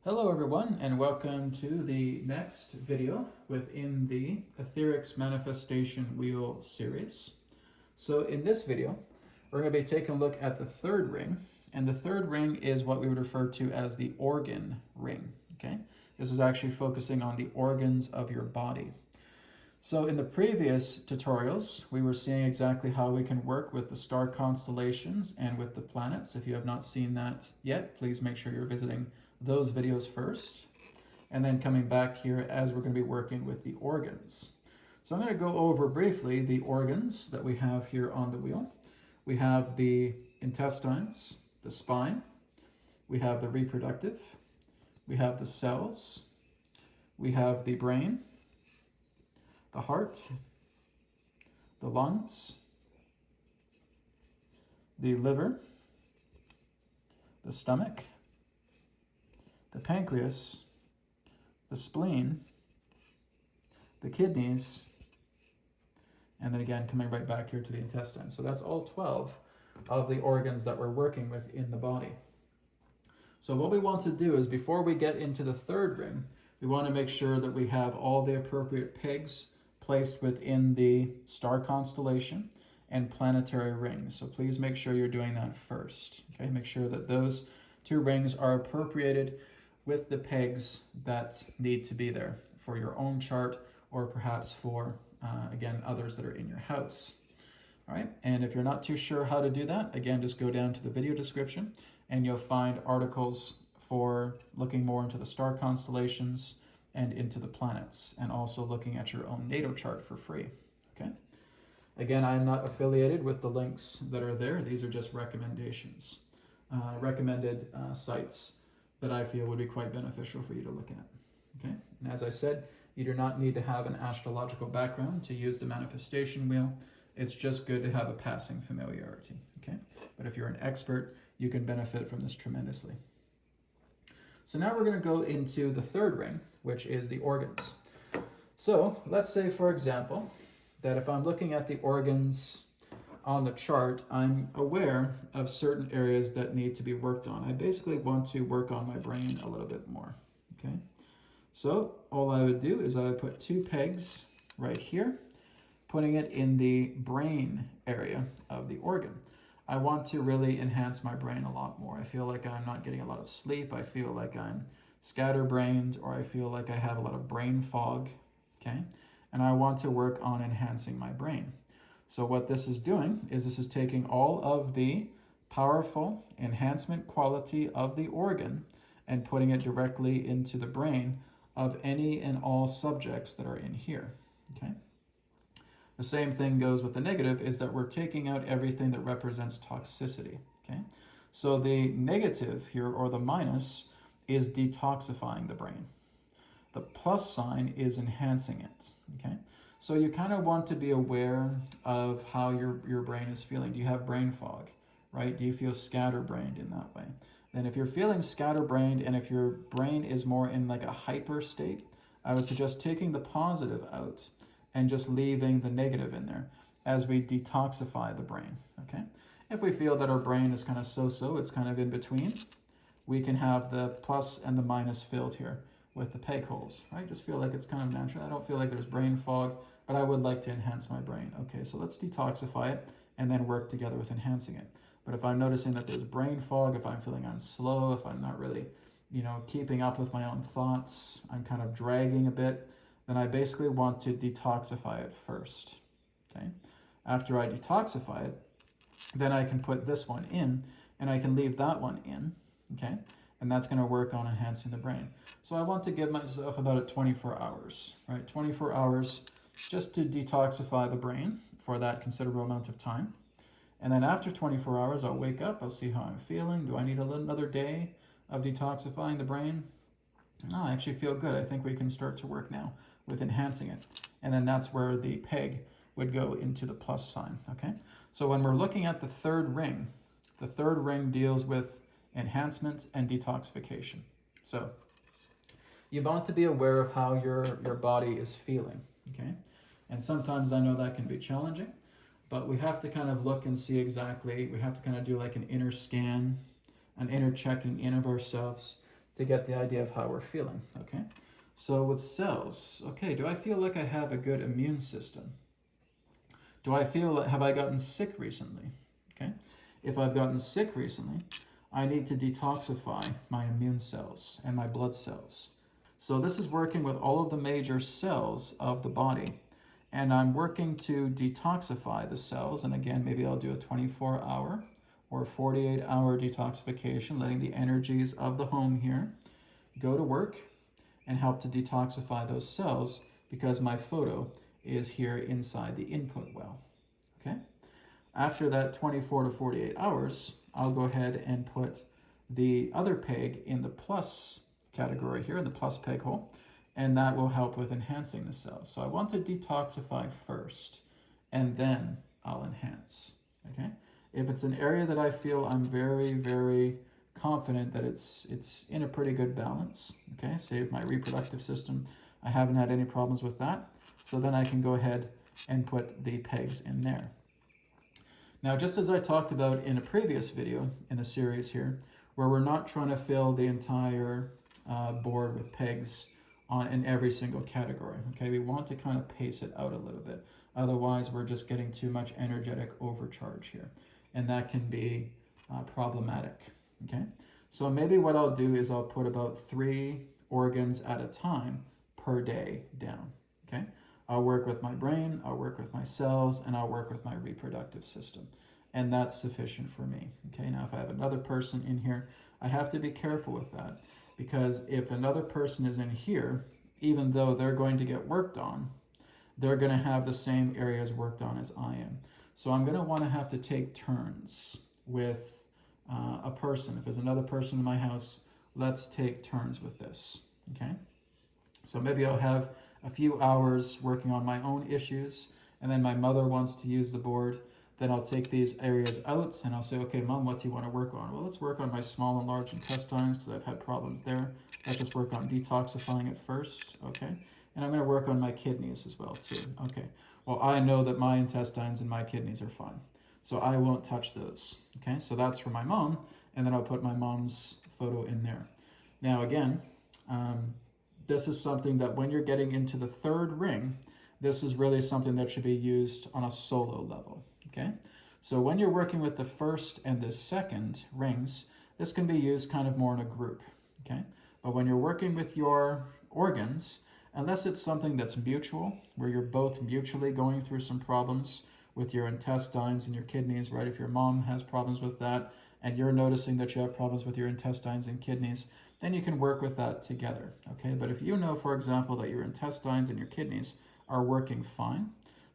Hello everyone, and welcome to the next video within the Etherics Manifestation Wheel series. So in this video, we're going to be taking a look at the third ring, and the third ring is what we would refer to as the organ ring, okay? This is actually focusing on the organs of your body. So in the previous tutorials, we were seeing exactly how we can work with the star constellations and with the planets. If you have not seen that yet, please make sure you're visiting those videos first, and then coming back here as we're going to be working with the organs. So I'm going to go over briefly the organs that we have here on the wheel. We have the intestines, the spine, we have the reproductive, we have the cells, we have the brain, the heart, the lungs, the liver, the stomach, the pancreas, the spleen, the kidneys, and then again coming right back here to the intestines. So that's all 12 of the organs that we're working with in the body. So what we want to do is, before we get into the third ring, we want to make sure that we have all the appropriate pegs placed within the star constellation and planetary rings. So please make sure you're doing that first. Okay, make sure that those two rings are appropriated with the pegs that need to be there for your own chart, or perhaps for, again, others that are in your house. All right, and if you're not too sure how to do that, again, just go down to the video description and you'll find articles for looking more into the star constellations and into the planets, and also looking at your own natal chart for free, okay? Again, I'm not affiliated with the links that are there. These are just recommendations, recommended sites that I feel would be quite beneficial for you to look at, okay? And as I said, you do not need to have an astrological background to use the manifestation wheel. It's just good to have a passing familiarity, okay? But if you're an expert, you can benefit from this tremendously. So now we're going to go into the third ring, which is the organs. So let's say, for example, that if I'm looking at the organs on the chart, I'm aware of certain areas that need to be worked on. I basically want to work on my brain a little bit more, okay? So all I would do is I would put two pegs right here, putting it in the brain area of the organ. I want to really enhance my brain a lot more. I feel like I'm not getting a lot of sleep. I feel like I'm scatterbrained, or I feel like I have a lot of brain fog, okay? And I want to work on enhancing my brain. So what this is doing is this is taking all of the powerful enhancement quality of the organ and putting it directly into the brain of any and all subjects that are in here, okay? The same thing goes with the negative, is that we're taking out everything that represents toxicity, okay? So the negative here, or the minus, is detoxifying the brain. The plus sign is enhancing it, okay? So you kind of want to be aware of how your brain is feeling. Do you have brain fog, right? Do you feel scatterbrained in that way? Then if you're feeling scatterbrained, and if your brain is more in like a hyper state, I would suggest taking the positive out and just leaving the negative in there as we detoxify the brain, okay? If we feel that our brain is kind of so-so, it's kind of in between, we can have the plus and the minus filled here with the peg holes, right? Just feel like it's kind of natural. I don't feel like there's brain fog, but I would like to enhance my brain. Okay, so let's detoxify it and then work together with enhancing it. But if I'm noticing that there's brain fog, if I'm feeling I'm slow, if I'm not really, keeping up with my own thoughts, I'm kind of dragging a bit, then I basically want to detoxify it first, okay? After I detoxify it, then I can put this one in, and I can leave that one in, okay? And that's going to work on enhancing the brain. So I want to give myself about 24 hours, right? 24 hours just to detoxify the brain for that considerable amount of time. And then after 24 hours, I'll wake up, I'll see how I'm feeling. Do I need another day of detoxifying the brain? No, I actually feel good. I think we can start to work now with enhancing it. And then that's where the peg would go into the plus sign, okay? So when we're looking at the third ring deals with enhancement and detoxification. So you want to be aware of how your body is feeling, okay? And sometimes I know that can be challenging, but we have to kind of look and see exactly, we have to kind of do like an inner scan, an inner checking in of ourselves to get the idea of how we're feeling, okay? So with cells, okay, do I feel like I have a good immune system? Do I feel like, have I gotten sick recently? Okay, if I've gotten sick recently, I need to detoxify my immune cells and my blood cells. So this is working with all of the major cells of the body, and I'm working to detoxify the cells. And again, maybe I'll do a 24-hour or 48-hour detoxification, letting the energies of the home here go to work and help to detoxify those cells, because my photo is here inside the input well, okay? After that 24 to 48 hours, I'll go ahead and put the other peg in the plus category here, in the plus peg hole, and that will help with enhancing the cells. So I want to detoxify first, and then I'll enhance, okay? If it's an area that I feel I'm very, very confident that it's in a pretty good balance, okay? Save my reproductive system. I haven't had any problems with that. So then I can go ahead and put the pegs in there. Now, just as I talked about in a previous video in the series here, where we're not trying to fill the entire board with pegs in every single category, okay? We want to kind of pace it out a little bit. Otherwise, we're just getting too much energetic overcharge here, and that can be problematic, okay? So maybe what I'll do is I'll put about 3 organs at a time per day down, okay? I'll work with my brain, I'll work with my cells, and I'll work with my reproductive system. And that's sufficient for me, okay? Now, if I have another person in here, I have to be careful with that, because if another person is in here, even though they're going to get worked on, they're going to have the same areas worked on as I am. So I'm going to want to have to take turns with a person. If there's another person in my house, let's take turns with this, okay? So maybe I'll have a few hours working on my own issues, and then my mother wants to use the board. Then I'll take these areas out and I'll say, okay, Mom, what do you want to work on? Well, let's work on my small and large intestines, because I've had problems there. Let's just work on detoxifying it first, okay? And I'm going to work on my kidneys as well too, okay? Well, I know that my intestines and my kidneys are fine, so I won't touch those, okay? So that's for my mom, and then I'll put my mom's photo in there. Now again, this is something that when you're getting into the 3rd ring, this is really something that should be used on a solo level, okay? So when you're working with the 1st and the 2nd rings, this can be used kind of more in a group, okay? But when you're working with your organs, unless it's something that's mutual, where you're both mutually going through some problems with your intestines and your kidneys, right? If your mom has problems with that, and you're noticing that you have problems with your intestines and kidneys, then you can work with that together, okay? But if you know, for example, that your intestines and your kidneys are working fine,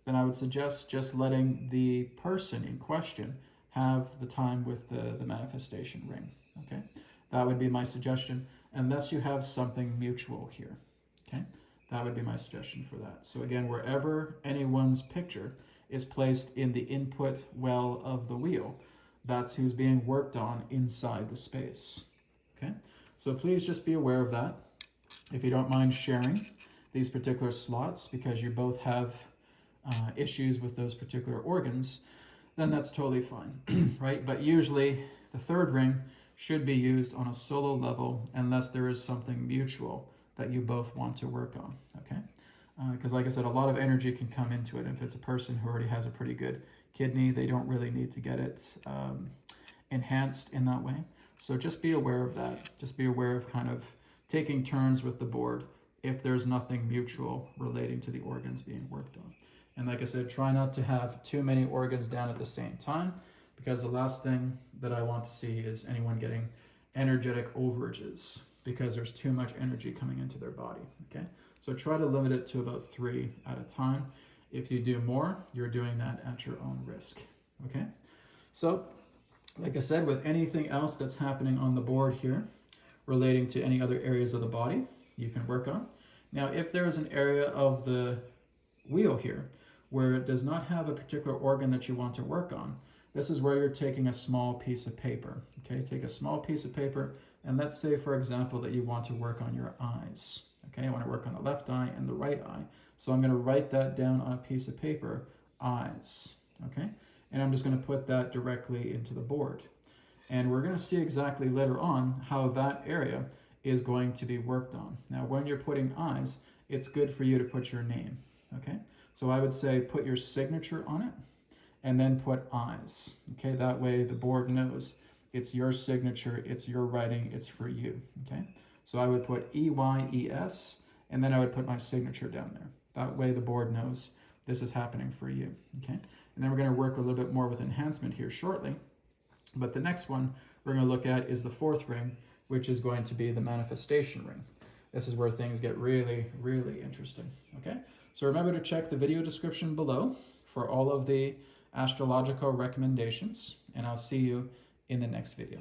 then I would suggest just letting the person in question have the time with the manifestation ring, okay? That would be my suggestion, unless you have something mutual here, okay? That would be my suggestion for that. So again, wherever anyone's picture is placed in the input well of the wheel, that's who's being worked on inside the space, okay? So please just be aware of that. If you don't mind sharing these particular slots because you both have issues with those particular organs, then that's totally fine, right? But usually the 3rd ring should be used on a solo level unless there is something mutual that you both want to work on, okay? Because like I said, a lot of energy can come into it. If it's a person who already has a pretty good kidney, they don't really need to get it enhanced in that way. So just be aware of that. Just be aware of kind of taking turns with the board if there's nothing mutual relating to the organs being worked on. And like I said, try not to have too many organs down at the same time, because the last thing that I want to see is anyone getting energetic overages because there's too much energy coming into their body, okay? So try to limit it to about 3 at a time. If you do more, you're doing that at your own risk, okay? So, like I said, with anything else that's happening on the board here relating to any other areas of the body, you can work on. Now, if there is an area of the wheel here where it does not have a particular organ that you want to work on, this is where you're taking a small piece of paper, okay? Take a small piece of paper, and let's say, for example, that you want to work on your eyes, okay? I want to work on the left eye and the right eye. So I'm going to write that down on a piece of paper, eyes, okay? And I'm just going to put that directly into the board. And we're going to see exactly later on how that area is going to be worked on. Now, when you're putting eyes, it's good for you to put your name, okay? So I would say put your signature on it and then put eyes, okay? That way the board knows it's your signature, it's your writing, it's for you, okay? So I would put EYES, and then I would put my signature down there. That way the board knows this is happening for you, okay? And then we're going to work a little bit more with enhancement here shortly. But the next one we're going to look at is the fourth ring, which is going to be the manifestation ring. This is where things get really, really interesting, okay? So remember to check the video description below for all of the astrological recommendations, and I'll see you in the next video.